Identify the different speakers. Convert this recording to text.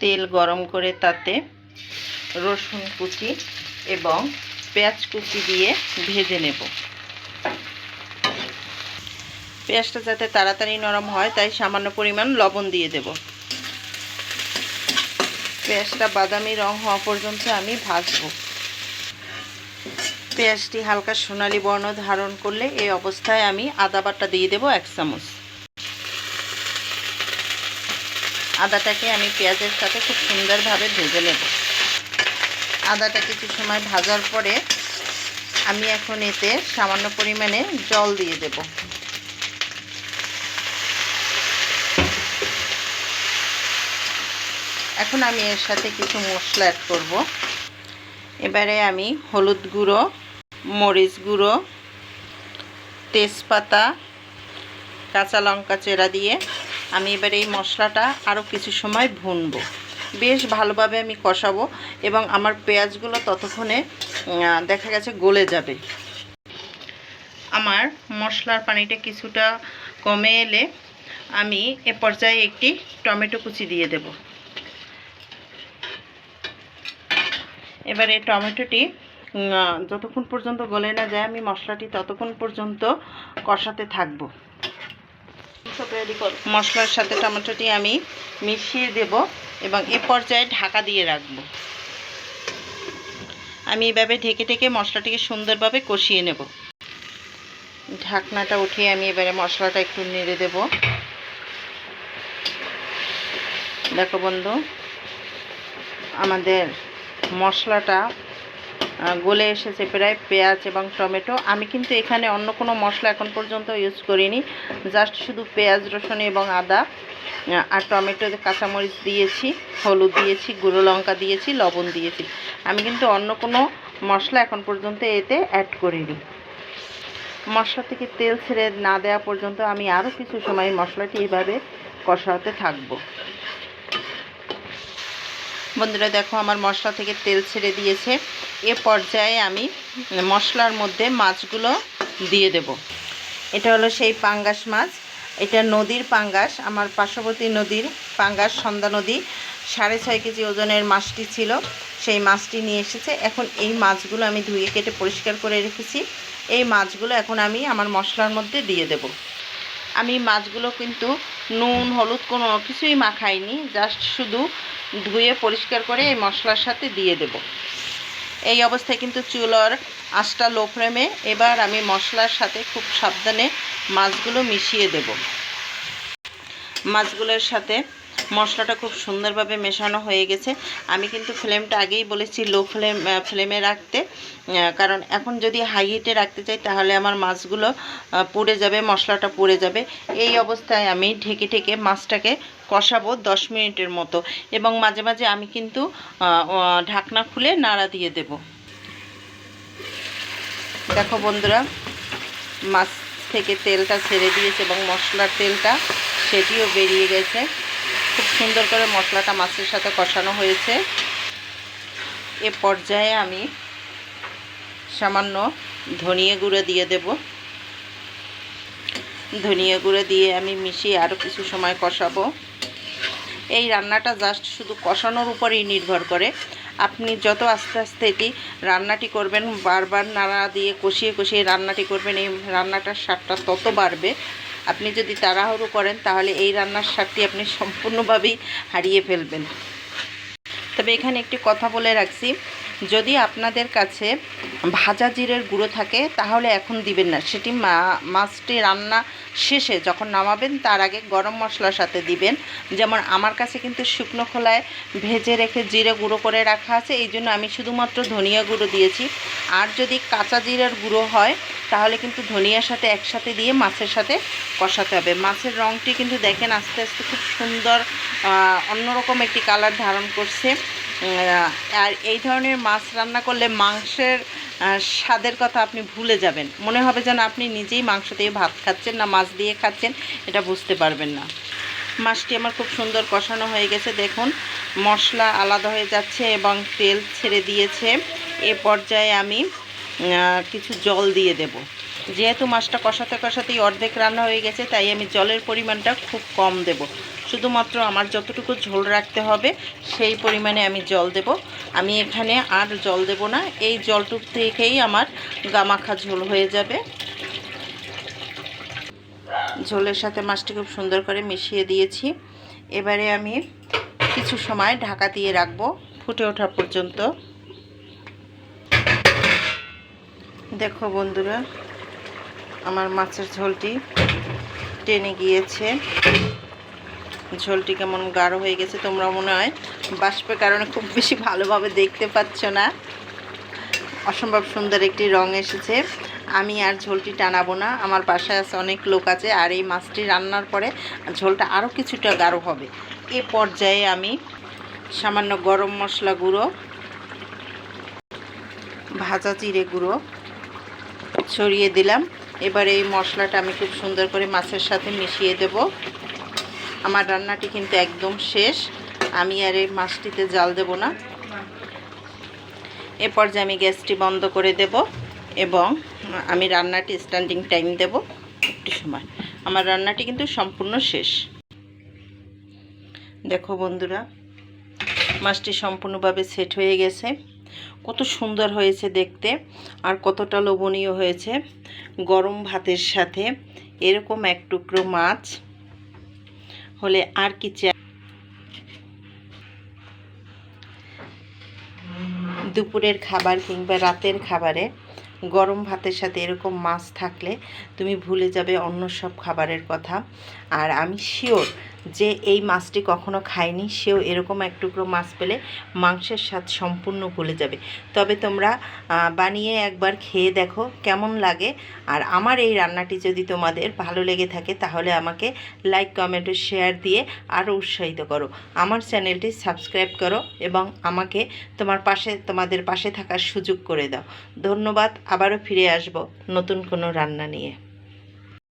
Speaker 1: তেল গরম করে তাতে রসুন কুচি এবং পেঁয়াজ কুচি দিয়ে ভেজে নেব। পেঁয়াজটা যাতে তাড়াতাড়ি নরম হয় তাই সামান্য পরিমাণ লবণ দিয়ে দেব। পেঁয়াজটা বাদামি রং হওয়া পর্যন্ত আমি ভাজবো। পেঁয়াজটি হালকা সোনালি বর্ণ ধারণ করলে এই অবস্থায় আমি আদা বাটা দিয়ে দেব 1 চামচ। আদাটাকে আমি পেঁয়াজের সাথে খুব সুন্দরভাবে ভেজে নেব। আদাটা কিছু সময় ভাজার পরে আমি এখন এতে সামান্য পরিমাণে জল দিয়ে দেব। এখন আমি এর সাথে কিছু মশলা অ্যাড করব। এবারে আমি হলুদ গুঁড়ো, মরিচ গুঁড়ো, তেজপাতা, কাঁচা লঙ্কা চেরা দিয়ে আমি এবারে এই মশলাটা আরও কিছু সময় ভুনবো। বেশ ভালোভাবে আমি কষাবো এবং আমার পেঁয়াজগুলো ততক্ষণে দেখা গেছে গলে যাবে। আমার মশলার পানিটা কিছুটা কমে এলে আমি এ পর্যায়ে একটি টমেটো কুচি দিয়ে দেব। এবারে টমেটোটি যতক্ষণ পর্যন্ত গলে না যায় আমি মশলাটি ততক্ষণ পর্যন্ত কষাতে থাকবো। মশলার সাথে টমেটোটি আমি মিশিয়ে দেব এবং এ পর্যায়ে ঢাকা দিয়ে রাখব। আমি এভাবে ঢেকে ঢেকে মশলাটিকে সুন্দরভাবে কষিয়ে নেব। ঢাকনাটা উঠিয়ে আমি এবারে মশলাটা একটু নেড়ে দেব। দেখো বন্ধু, আমাদের মশলাটা গলে এসেছে প্রায়, পেঁয়াজ এবং টমেটো। আমি কিন্তু এখানে অন্য কোনো মশলা এখন পর্যন্ত ইউজ করিনি, জাস্ট শুধু পেঁয়াজ, রসুন এবং আদা আর টমেটো, কাঁচামরিচ দিয়েছি, হলুদ দিয়েছি, গুঁড়ো লঙ্কা দিয়েছি, লবণ দিয়েছি। আমি কিন্তু অন্য কোনো মশলা এখন পর্যন্ত এতে অ্যাড করিনি। মশলা থেকে তেল ছেড়ে না দেওয়া পর্যন্ত আমি আরও কিছু সময় মশলাটি এভাবে কষাতে থাকবো। বন্ধুরা দেখো, আমার মশলা থেকে তেল ছেড়ে দিয়েছে। এ পর্যায়ে আমি মশলার মধ্যে মাছগুলো দিয়ে দেব। এটা হলো সেই পাঙ্গাস মাছ। এটা নদীর পাঙ্গাস, আমার পার্শ্ববর্তী নদীর পাঙ্গাস, সন্ধ্যা নদী। 6.5 কেজি ওজনের মাছটি ছিল, সেই মাছটি নিয়ে এসেছে। এখন এই মাছগুলো আমি ধুয়ে কেটে পরিষ্কার করে রেখেছি। এই মাছগুলো এখন আমি আমার মশলার মধ্যে দিয়ে দেব। আমি মাছগুলো কিন্তু নুন হলুদ কোনো কিছুই মাখাইনি, জাস্ট শুধু ধুয়ে পরিষ্কার করে এই মশলার সাথে দিয়ে দেব। এই অবস্থায় কিন্তু চুলার আঁচটা লো ফ্লেমে। এবার আমি মশলার সাথে খুব সাবধানে মাছগুলো মিশিয়ে দেব। মাছগুলোর সাথে মশলাটা খুব সুন্দরভাবে মেশানো হয়ে গেছে। আমি কিন্তু ফ্লেমটা আগেই বলেছি লো ফ্লেমে রাখতে, কারণ এখন যদি হাই হিটে রাখতে চাই তাহলে আমার মাছগুলো পুড়ে যাবে, মশলাটা পুড়ে যাবে। এই অবস্থায় আমি ঢেকে ঢেকে মাছটাকে কষাবো 10 মিনিটের মতো, এবং মাঝে মাঝে আমি কিন্তু ঢাকনা খুলে নাড়া দিয়ে দেব। দেখো বন্ধুরা, মাছ থেকে তেলটা ছেড়ে দিয়েছে এবং মশলার তেলটা সেটিও বেরিয়ে গেছে। খুব সুন্দর করে মশলাটা মাছের সাথে কষানো হয়েছে। এ পর্যায়ে আমি সামান্য ধনিয়া গুঁড়ো দিয়ে দেব। ধনিয়া গুঁড়ো দিয়ে আমি মিশিয়ে আরও কিছু সময় কষাবো। এই রান্নাটা জাস্ট শুধু কষানোর উপরেই নির্ভর করে। আপনি যত আস্তে আস্তে এটি রান্নাটি করবেন, বারবার নাড়া দিয়ে কষিয়ে কষিয়ে রান্নাটি করবেন, এই রান্নাটার স্বাদটা তত বাড়বে। আপনি যদি তাড়াহুড়ো করেন তাহলে এই রান্নার স্বাদটি আপনি সম্পূর্ণভাবেই হারিয়ে ফেলবেন। তবে এখানে একটি কথা বলে রাখছি, যদি আপনাদের কাছে ভাজা জিরের গুঁড়ো থাকে তাহলে এখন দিবেন না, সেটি মাছটি রান্না শেষে যখন নামাবেন তার আগে গরম মশলার সাথে দিবেন। যেমন আমার কাছে কিন্তু শুকনো খোলায় ভেজে রেখে জিরে গুঁড়ো করে রাখা আছে, এই জন্য আমি শুধুমাত্র ধনিয়া গুঁড়ো দিয়েছি। আর যদি কাঁচা জিরের গুঁড়ো হয় তাহলে কিন্তু ধনিয়ার সাথে একসাথে দিয়ে মাছের সাথে কষাতে হবে। মাছের রঙটি কিন্তু দেখেন আস্তে আস্তে খুব সুন্দর অন্যরকম একটি কালার ধারণ করছে। আর এই ধরনের মাছ রান্না করলে মাংসের স্বাদের কথা আপনি ভুলে যাবেন, মনে হবে যেন আপনি নিজেই মাংস দিয়ে ভাত খাচ্ছেন না মাছ দিয়ে খাচ্ছেন, এটা বুঝতে পারবেন না। মাছটি আমার খুব সুন্দর কষানো হয়ে গেছে। দেখুন মশলা আলাদা হয়ে যাচ্ছে এবং তেল ছেড়ে দিয়েছে। এ পর্যায়ে আমি কিছু জল দিয়ে দেব। যেহেতু মাছটা কষাতে কষাতেই অর্ধেক রান্না হয়ে গেছে তাই আমি জলের পরিমাণটা খুব কম দেব। শুধুমাত্র আমার যতটুকু ঝোল রাখতে হবে সেই পরিমাণে আমি জল দেব। আমি এখানে আর জল দেব না, এই জলটুক থেকেই আমার গামাখা ঝোল হয়ে যাবে। ঝোলের সাথে মাছটি খুব সুন্দর করে মিশিয়ে দিয়েছি। এবারে আমি কিছু সময় ঢাকা দিয়ে রাখবো ফুটে ওঠা পর্যন্ত। দেখো বন্ধুরা, আমার মাছের ঝোলটি টেনে গিয়েছে, ঝোলটি কেমন গাঢ় হয়ে গেছে। তোমরা মনে হয় বাষ্পের কারণে খুব বেশি ভালোভাবে দেখতে পাচ্ছ না। অসম্ভব সুন্দর একটি রং এসেছে। আমি আর ঝোলটি টানাবো না, আমার বাসায় আছে অনেক লোক আছে, আর এই মাছটি রান্নার পরে ঝোলটা আরও কিছুটা গাঢ় হবে। এ পর্যায়ে আমি সামান্য গরম মশলা গুঁড়ো, ভাজা জিরে গুঁড়ো ছড়িয়ে দিলাম। এবার এই মশলাটা আমি খুব সুন্দর করে মাছের সাথে মিশিয়ে দেব। আমার রান্নাটি কিন্তু একদম শেষ, আমি আর এই মাছটিতে জাল দেব না। এ পর্যায়ে আমি গ্যাসটি বন্ধ করে দেব এবং আমি রান্নাটি স্ট্যান্ডিং টাইম দেব একটু সময়। আমার রান্নাটি কিন্তু সম্পূর্ণ শেষ। দেখো বন্ধুরা, মাছটি সম্পূর্ণভাবে সেট হয়ে গেছে। কত সুন্দর হয়েছে দেখতে আর কতটা লোভনীয় হয়েছে। গরম ভাতের সাথে এরকম এক টুকরো মাছ হলে আর কি চাই। দুপুরের খাবার কিংবা রাতের খাবারে গরম ভাতের সাথে এরকম মাছ থাকলে তুমি ভুলে যাবে অন্য সব খাবারের কথা। আর আমি শিওর যে এই মাছটি কখনো খায়নি সেও এরকম এক টুকরো মাছ পেলে মাংসের স্বাদ সম্পূর্ণ ভুলে যাবে। তবে তোমরা বানিয়ে একবার খেয়ে দেখো কেমন লাগে। আর আমার এই রান্নাটি যদি তোমাদের ভালো লেগে থাকে তাহলে আমাকে লাইক, কমেন্ট ও শেয়ার দিয়ে আরও উৎসাহিত করো। আমার চ্যানেলটি সাবস্ক্রাইব করো এবং আমাকে তোমাদের পাশে থাকার সুযোগ করে দাও। ধন্যবাদ। আবারও ফিরে আসব নতুন কোনো রান্না নিয়ে।